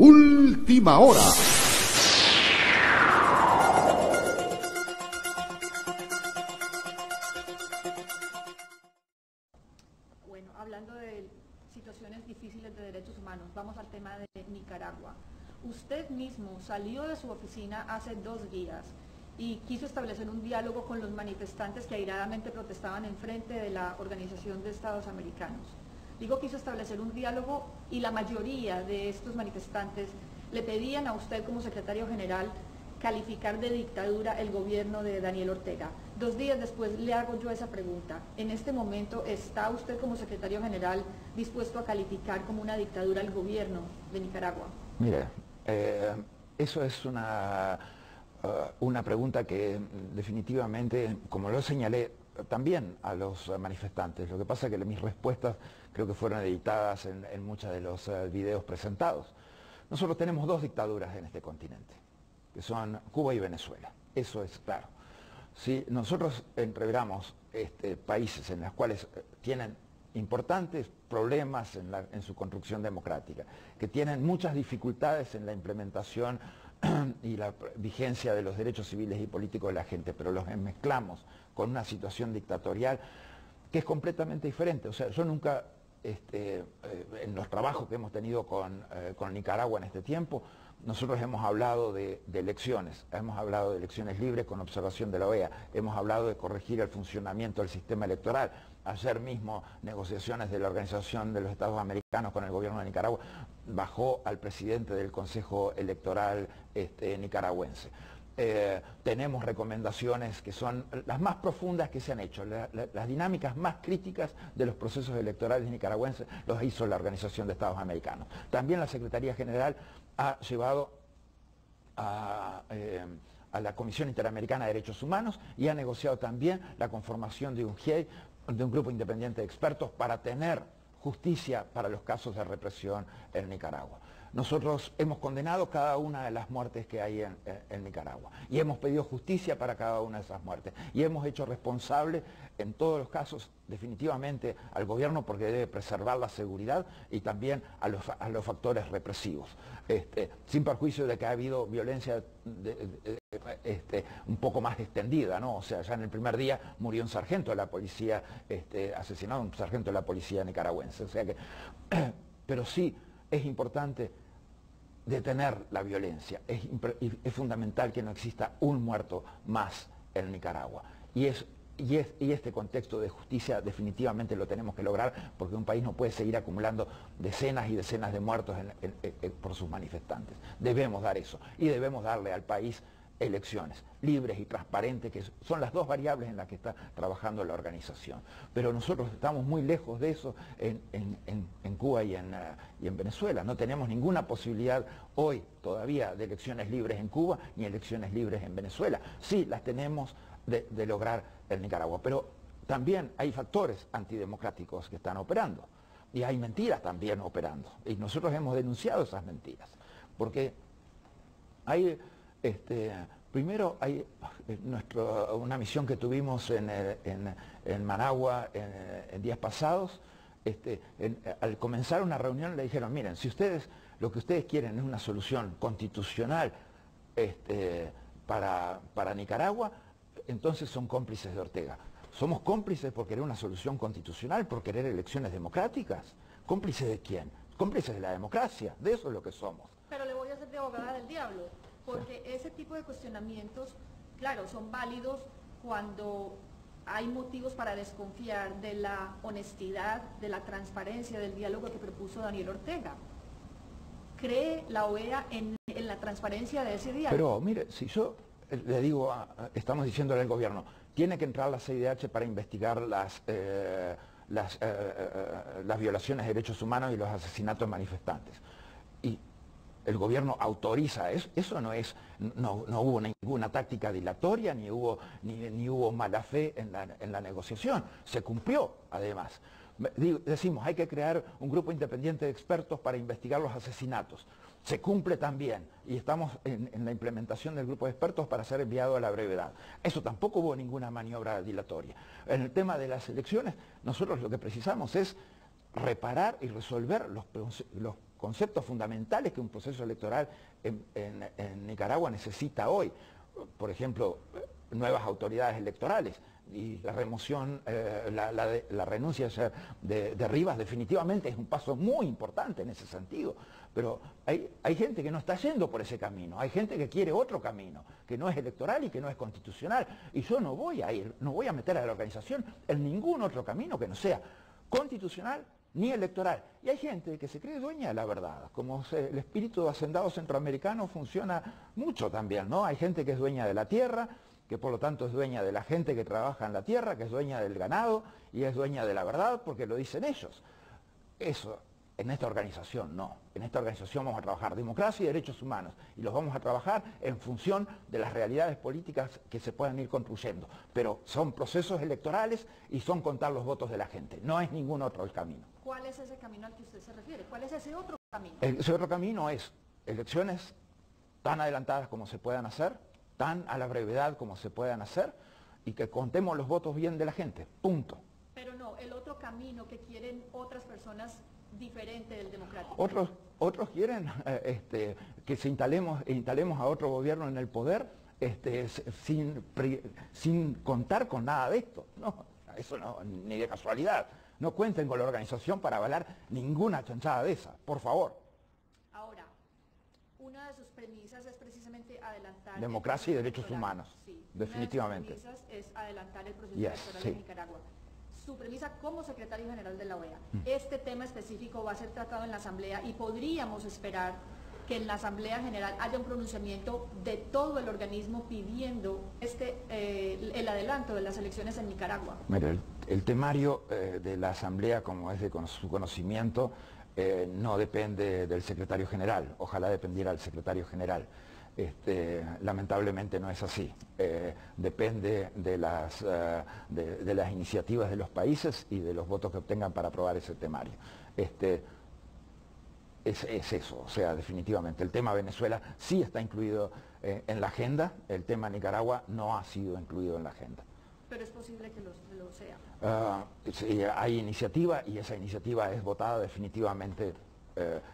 Última hora. Bueno, hablando de situaciones difíciles de derechos humanos, vamos al tema de Nicaragua. Usted mismo salió de su oficina hace 2 días y quiso establecer un diálogo con los manifestantes que airadamente protestaban en frente de la Organización de Estados Americanos. Digo, quiso establecer un diálogo y la mayoría de estos manifestantes le pedían a usted como secretario general calificar de dictadura el gobierno de Daniel Ortega. 2 días después le hago yo esa pregunta. En este momento, ¿está usted como secretario general dispuesto a calificar como una dictadura el gobierno de Nicaragua? Mire, eso es una pregunta que definitivamente, como lo señalé también a los manifestantes, lo que pasa es que mis respuestas creo que fueron editadas en muchos de los videos presentados. Nosotros tenemos 2 dictaduras en este continente, que son Cuba y Venezuela, eso es claro. Si nosotros entreveramos países en los cuales tienen importantes problemas en su construcción democrática, que tienen muchas dificultades en la implementación y la vigencia de los derechos civiles y políticos de la gente, pero los mezclamos con una situación dictatorial que es completamente diferente. O sea, yo nunca, en los trabajos que hemos tenido con Nicaragua en este tiempo, nosotros hemos hablado de elecciones, hemos hablado de elecciones libres con observación de la OEA, hemos hablado de corregir el funcionamiento del sistema electoral. Ayer mismo, negociaciones de la Organización de los Estados Americanos con el gobierno de Nicaragua bajó al presidente del Consejo Electoral nicaragüense. Tenemos recomendaciones que son las más profundas que se han hecho, las dinámicas más críticas de los procesos electorales nicaragüenses los hizo la Organización de Estados Americanos. También la Secretaría General ha llevado a la Comisión Interamericana de Derechos Humanos y ha negociado también la conformación de un GIEI, de un grupo independiente de expertos para tener justicia para los casos de represión en Nicaragua. Nosotros hemos condenado cada una de las muertes que hay en Nicaragua y hemos pedido justicia para cada una de esas muertes y hemos hecho responsable en todos los casos definitivamente al gobierno porque debe preservar la seguridad y también a los factores represivos, sin perjuicio de que ha habido violencia un poco más extendida, ¿no? O sea, ya en el primer día murió un sargento de la policía, asesinado un sargento de la policía nicaragüense, o sea que, pero sí es importante detener la violencia, es fundamental que no exista un muerto más en Nicaragua. Y este contexto de justicia definitivamente lo tenemos que lograr porque un país no puede seguir acumulando decenas y decenas de muertos por sus manifestantes. Debemos dar eso y debemos darle al país elecciones libres y transparentes, que son las 2 variables en las que está trabajando la organización. Pero nosotros estamos muy lejos de eso en Cuba y en Venezuela. No tenemos ninguna posibilidad hoy todavía de elecciones libres en Cuba ni elecciones libres en Venezuela. Sí, las tenemos de lograr en Nicaragua, pero también hay factores antidemocráticos que están operando y hay mentiras también operando. Y nosotros hemos denunciado esas mentiras, porque hay... primero hay una misión que tuvimos en Managua en días pasados. Al comenzar una reunión le dijeron, miren, si lo que ustedes quieren es una solución constitucional para Nicaragua, entonces son cómplices de Ortega. ¿Somos cómplices por querer una solución constitucional, por querer elecciones democráticas? ¿Cómplices de quién? Cómplices de la democracia, de eso es lo que somos. Pero le voy a hacer de abogada del diablo. Porque ese tipo de cuestionamientos, claro, son válidos cuando hay motivos para desconfiar de la honestidad, de la transparencia, del diálogo que propuso Daniel Ortega. ¿Cree la OEA en la transparencia de ese diálogo? Pero mire, si yo le digo, estamos diciéndole al gobierno, tiene que entrar la CIDH para investigar las violaciones de derechos humanos y los asesinatos de manifestantes. Y el gobierno autoriza eso, no hubo ninguna táctica dilatoria, ni hubo mala fe en la negociación, se cumplió además. Decimos, hay que crear un grupo independiente de expertos para investigar los asesinatos, se cumple también, y estamos en la implementación del grupo de expertos para ser enviado a la brevedad. Eso tampoco hubo ninguna maniobra dilatoria. En el tema de las elecciones, nosotros lo que precisamos es reparar y resolver los conceptos fundamentales que un proceso electoral en Nicaragua necesita hoy. Por ejemplo, nuevas autoridades electorales y la remoción, la renuncia de Rivas definitivamente es un paso muy importante en ese sentido. Pero hay gente que no está yendo por ese camino, hay gente que quiere otro camino, que no es electoral y que no es constitucional. Y yo no voy a ir, no voy a meter a la organización en ningún otro camino que no sea constitucional ni electoral. Y hay gente que se cree dueña de la verdad, como el espíritu de hacendado centroamericano funciona mucho también, ¿no? Hay gente que es dueña de la tierra, que por lo tanto es dueña de la gente que trabaja en la tierra, que es dueña del ganado y es dueña de la verdad porque lo dicen ellos. Eso, en esta organización no. En esta organización vamos a trabajar democracia y derechos humanos y los vamos a trabajar en función de las realidades políticas que se puedan ir construyendo. Pero son procesos electorales y son contar los votos de la gente. No es ningún otro el camino. ¿Cuál es ese camino al que usted se refiere? ¿Cuál es ese otro camino? Ese otro camino es elecciones tan adelantadas como se puedan hacer, tan a la brevedad como se puedan hacer y que contemos los votos bien de la gente, punto. Pero no, el otro camino que quieren otras personas diferente del democrático. Otros quieren que instalemos a otro gobierno en el poder sin contar con nada de esto. No, eso no, ni de casualidad. No cuenten con la organización para avalar ninguna chanchada de esa, por favor. Ahora, una de sus premisas es precisamente adelantar... Democracia y derechos humanos, sí, definitivamente. Una de sus premisas es adelantar el proceso electoral en Nicaragua. Su premisa como secretario general de la OEA. Este tema específico va a ser tratado en la Asamblea y podríamos esperar que en la Asamblea General haya un pronunciamiento de todo el organismo pidiendo el adelanto de las elecciones en Nicaragua. Mira, el temario de la Asamblea, como es de su conocimiento, no depende del secretario general. Ojalá dependiera del secretario general. Lamentablemente no es así. Depende de las iniciativas de los países y de los votos que obtengan para aprobar ese temario. Es eso, o sea, definitivamente. El tema Venezuela sí está incluido en la agenda, el tema Nicaragua no ha sido incluido en la agenda. Pero es posible que lo sea. Sí, hay iniciativa y esa iniciativa es votada definitivamente.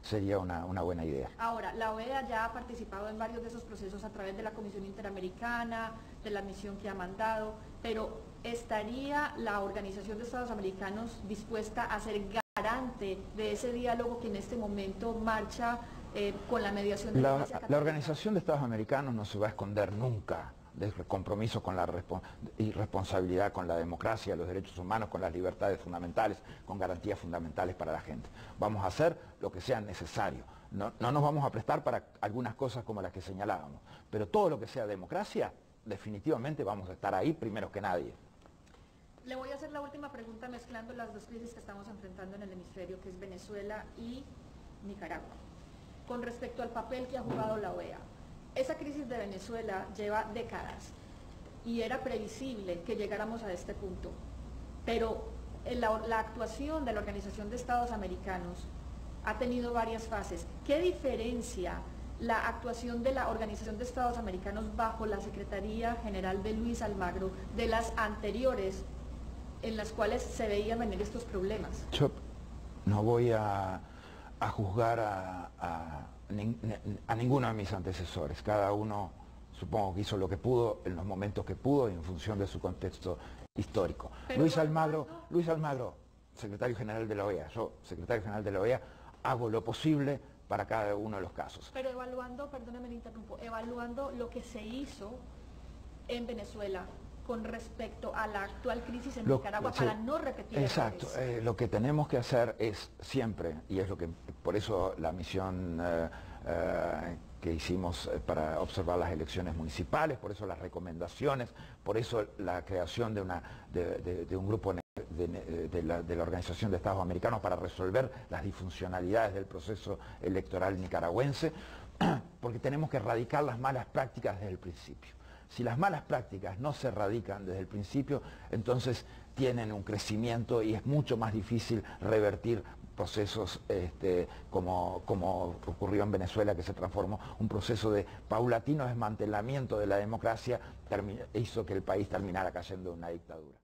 Sería una buena idea. Ahora, la OEA ya ha participado en varios de esos procesos a través de la Comisión Interamericana, de la misión que ha mandado, pero ¿estaría la Organización de Estados Americanos dispuesta a ser garante de ese diálogo que en este momento marcha con la mediación de la Iglesia Católica? La Organización de Estados Americanos no se va a esconder nunca del compromiso con la responsabilidad con la democracia, los derechos humanos, con las libertades fundamentales, con garantías fundamentales para la gente. Vamos a hacer lo que sea necesario. No nos vamos a prestar para algunas cosas como las que señalábamos, pero todo lo que sea democracia, definitivamente vamos a estar ahí primero que nadie. Le voy a hacer la última pregunta mezclando las dos crisis que estamos enfrentando en el hemisferio, que es Venezuela y Nicaragua. Con respecto al papel que ha jugado la OEA, esa crisis de Venezuela lleva décadas y era previsible que llegáramos a este punto, pero la actuación de la Organización de Estados Americanos ha tenido varias fases. ¿Qué diferencia la actuación de la Organización de Estados Americanos bajo la Secretaría General de Luis Almagro de las anteriores en las cuales se veían venir estos problemas? Yo no voy a juzgar a ninguno de mis antecesores. Cada uno supongo que hizo lo que pudo en los momentos que pudo y en función de su contexto histórico. Luis Almagro, secretario general de la OEA, yo, secretario general de la OEA, hago lo posible para cada uno de los casos. Pero evaluando, perdóname le interrumpo, evaluando lo que se hizo en Venezuela con respecto a la actual crisis en Nicaragua para no repetir exacto, lo que tenemos que hacer es siempre, y es lo que, por eso la misión que hicimos para observar las elecciones municipales, por eso las recomendaciones, por eso la creación de un grupo de la Organización de Estados Americanos para resolver las disfuncionalidades del proceso electoral nicaragüense, porque tenemos que erradicar las malas prácticas desde el principio. Si las malas prácticas no se erradican desde el principio, entonces tienen un crecimiento y es mucho más difícil revertir procesos como ocurrió en Venezuela, que se transformó un proceso de paulatino desmantelamiento de la democracia, hizo que el país terminara cayendo en una dictadura.